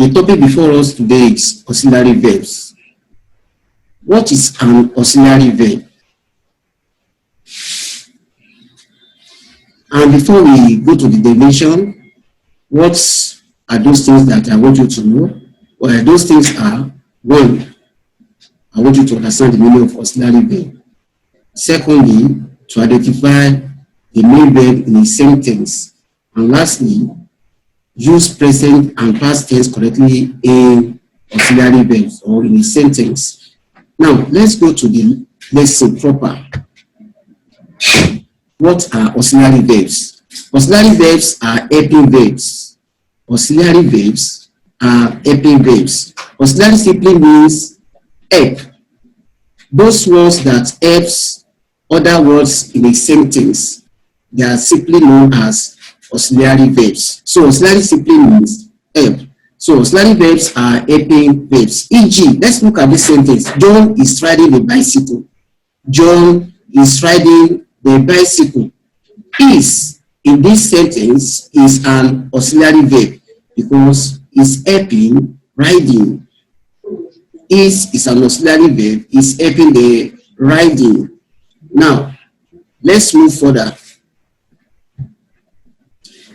The topic before us today is auxiliary verbs. What is an auxiliary verb? And before we go to the definition, what are those things that I want you to know? Well, those things are: one, I want you to understand the meaning of auxiliary verb. Secondly, to identify the main verb in a sentence. And lastly, use present and past tense correctly in auxiliary verbs or in a sentence. Now, let's go to the lesson proper. What are auxiliary verbs? Auxiliary verbs are helping verbs. Auxiliary verbs are helping verbs. Auxiliary simply means help. Those words that helps other words in a sentence, they are simply known as auxiliary verbs. So auxiliary simply means help. So auxiliary verbs are helping verbs. E.g., let's look at this sentence. John is riding a bicycle. John is riding the bicycle. Is in this sentence is an auxiliary verb because it's helping riding. Is an auxiliary verb, is helping the riding. Now, let's move further.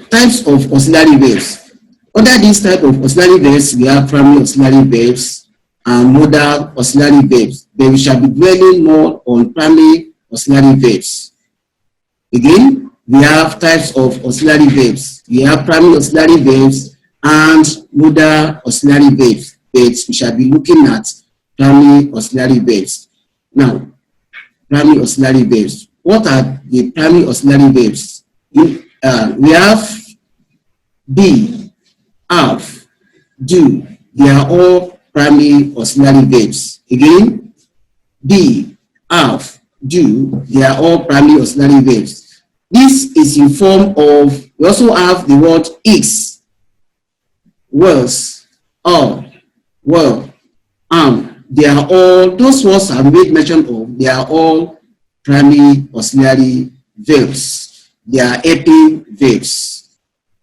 Types of auxiliary verbs. Under this type of auxiliary verbs, we have primary auxiliary verbs and modal auxiliary verbs. Then we shall be dwelling more on primary auxiliary verbs. Again, we have types of auxiliary verbs. We have primary auxiliary verbs and modal auxiliary verbs. But we shall be looking at primary auxiliary verbs. Now, primary auxiliary verbs. What are the primary auxiliary verbs? We have be, have, do. They are all primary auxiliary verbs. Again, be, have, do. They are all primary auxiliary verbs. This is in form of, we also have the word is, was, are, were, they are all, those words are made mention of, they are all primary auxiliary verbs. They are helping verbs.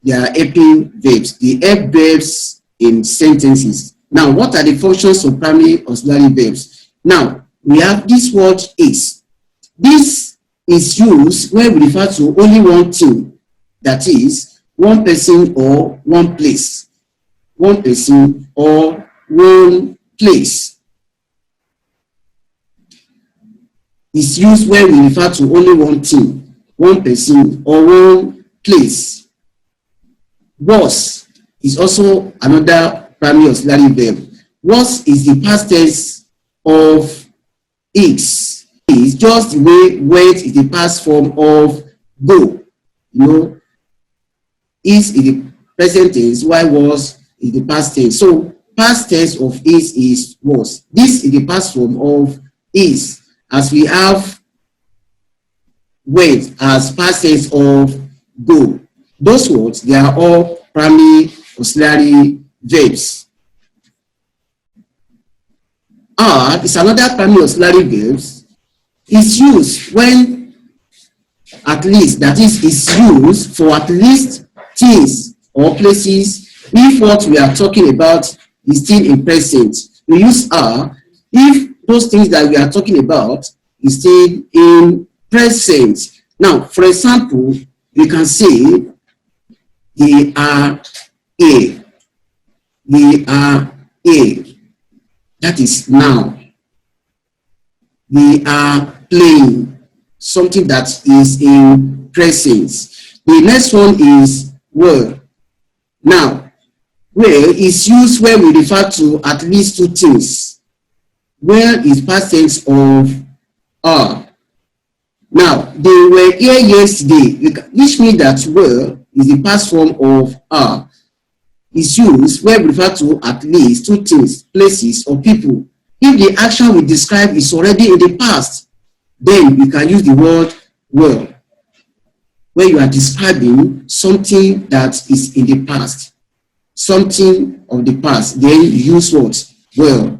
They are helping verbs. They help verbs in sentences. Now, what are the functions of primary auxiliary verbs? Now, we have this word is. This is used when we refer to only one thing, that is, one person or one place. One person or one place. Is used when we refer to only one thing, one person or one place. Was is also another primary auxiliary verb. Was is the past tense of is. It's just the way went is the past form of go. You know, is the present tense, while was is the past tense. So past tense of is was. This is the past form of is, as we have went as past tense of go. Those words, they are all primary auxiliary verbs. Are is another primary auxiliary verbs. Is used when at least, that is used for at least things or places if what we are talking about is still in present. We use are if those things that we are talking about is still in present. Now, for example, we can say they are a. They are a. That is now. They are playing. Something that is in present. The next one is were. Now, were is used when we refer to at least two things. Where is past tense of are. Now, they were here yesterday, which means that were is the past form of are. Is used when we refer to at least two things, places, or people. If the action we describe is already in the past, then we can use the word were. When you are describing something that is in the past, something of the past, then you use what? Were.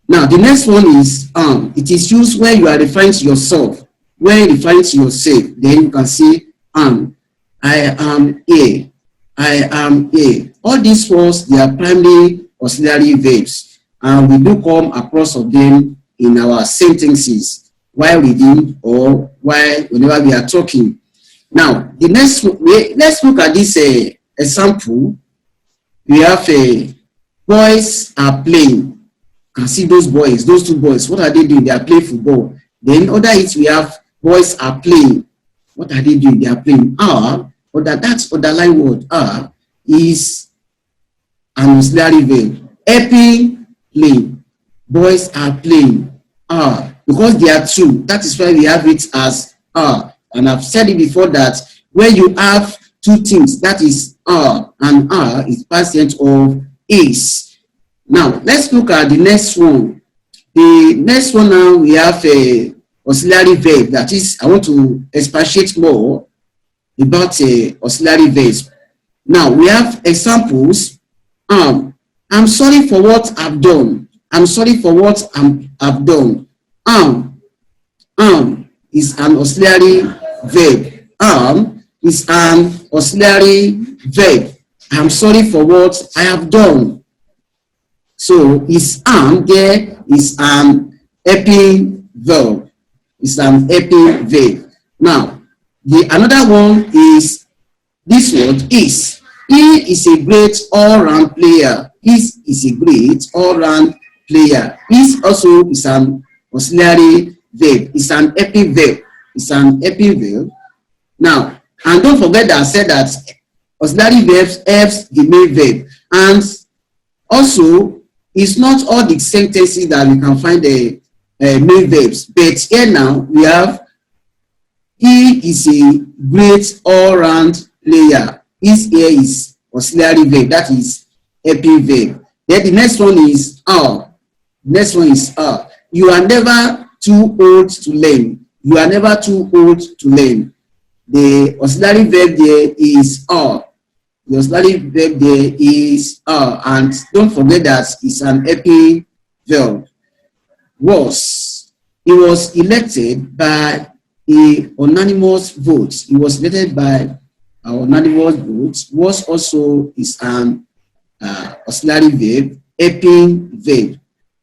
Now, the next one is it is used when you are referring to yourself. When referring to yourself, then you can say I am a. I am a. All these words, they are primary auxiliary verbs, and we do come across of them in our sentences while reading or while whenever we are talking. Now, the next let's look at this example. We have boys are playing. Can see those boys, those two boys. What are they doing? They are playing football. Then other it we have boys are playing. What are they doing? They are playing. Are, or that's underlying word. Are is an auxiliary verb. Helping, playing. Boys are playing. Are, because they are two. That is why we have it as are. And I've said it before that when you have two things, that is are, and are is past tense of is. Now, let's look at the next one. The next one now, we have a auxiliary verb. That is, I want to expatiate more about auxiliary verbs. Now, we have examples. I'm sorry for what I've done. I'm sorry for what I've done. Is an auxiliary verb. Is an auxiliary verb. I'm sorry for what I have done. So is there is an helping verb. It's an helping verb. Now, the another one is this word is. He is a great all-round player. Is a great all-round player. Is also is an auxiliary verb. It's an helping verb. It's an helping verb. Now, and don't forget that I said that auxiliary verbs helps the main verb. And also, it's not all the sentences that we can find the main verbs. But here now, we have he is a great all-round player. Is here is auxiliary verb. That is helping verb. Then the next one is are. Next one is are. You are never too old to learn. You are never too old to learn. The auxiliary verb there is are. The auxiliary verb there is are. And don't forget that it's an helping verb. He was elected by a unanimous vote. He was elected by an unanimous vote. Was also is an auxiliary verb, helping verb.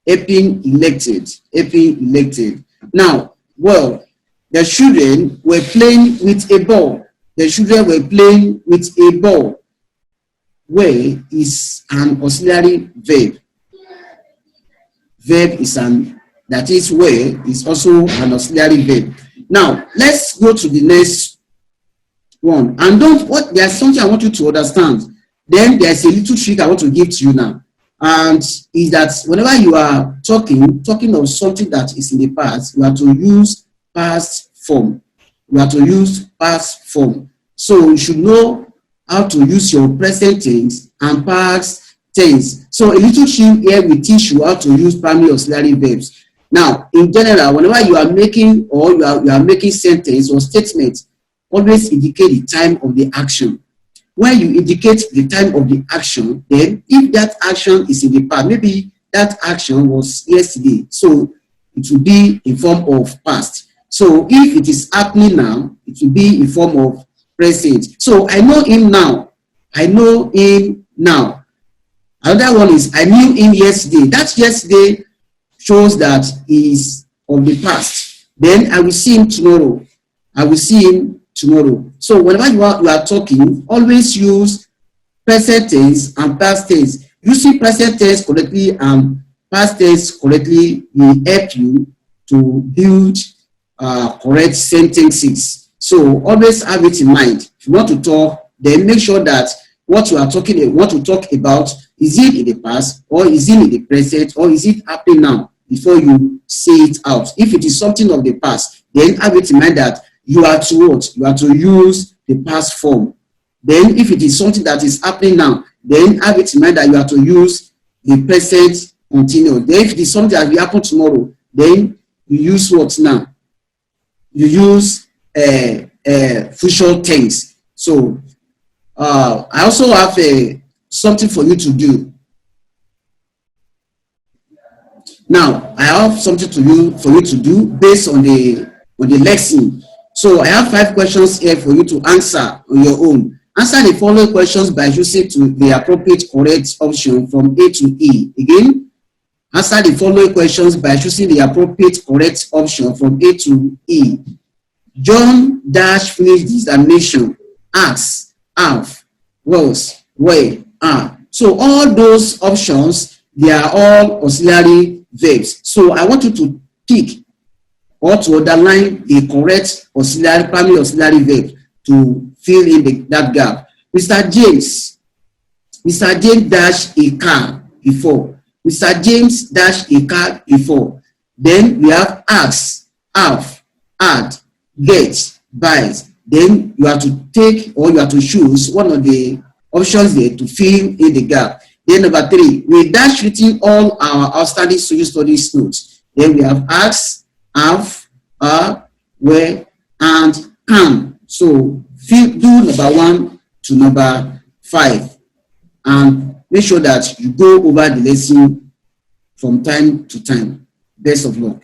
Helping elected. Helping elected. Now, well, the children were playing with a ball. The children were playing with a ball. Where is an auxiliary verb. Verb is that is where is also an auxiliary verb. Now, let's go to the next one. And there's something I want you to understand. Then there's a little trick I want to give to you now. And is that whenever you are talking of something that is in the past, you have to use past form. You have to use past form. So you should know how to use your present tense and past tense. So a little trick here will teach you how to use primary auxiliary verbs. Now, in general, whenever you are making or you are making sentence or statement, always indicate the time of the action. When you indicate the time of the action, then if that action is in the past, maybe that action was yesterday, so it will be in form of past. So if it is happening now, it will be in form of present. So I know him now. I know him now. Another one is I knew him yesterday. That yesterday shows that he is of the past. Then I will see him tomorrow. I will see him tomorrow. So whenever you are talking, always use present tense and past tense. Using present tense correctly and past tense correctly will help you to build correct sentences. So always have it in mind. If you want to talk, then make sure that what you are talking, what to talk about, is it in the past, or is it in the present, or is it happening now, before you say it out. If it is something of the past, then have it in mind that you are to what? You are to use the past form. Then if it is something that is happening now, then have it in mind that you are to use the present continuous. Then if it is something that will happen tomorrow, then you use what now? You use future tense. So I also have something for you to do. Now I have something for you to do based on the lesson. So I have 5 questions here for you to answer on your own, Answer the following questions by choosing to the appropriate correct option from A to E. Again, answer the following questions by choosing the appropriate correct option from A to E. John dash finished the examination. Asked, have, was, were, are. So all those options, they are all auxiliary verbs. So I want you to pick or to underline the correct auxiliary, primary auxiliary verb to fill in that gap. Mr. James dashed a car before. Mr. James dashed a car before. Then we have ask, have, add, get, buys. Then you have to take or you have to choose one of the options there to fill in the gap. Then number 3, we dash written all our outstanding social studies notes. Then we have ask, have, are, were, and can. So do number 1 to number 5 and make sure that you go over the lesson from time to time. Best of luck.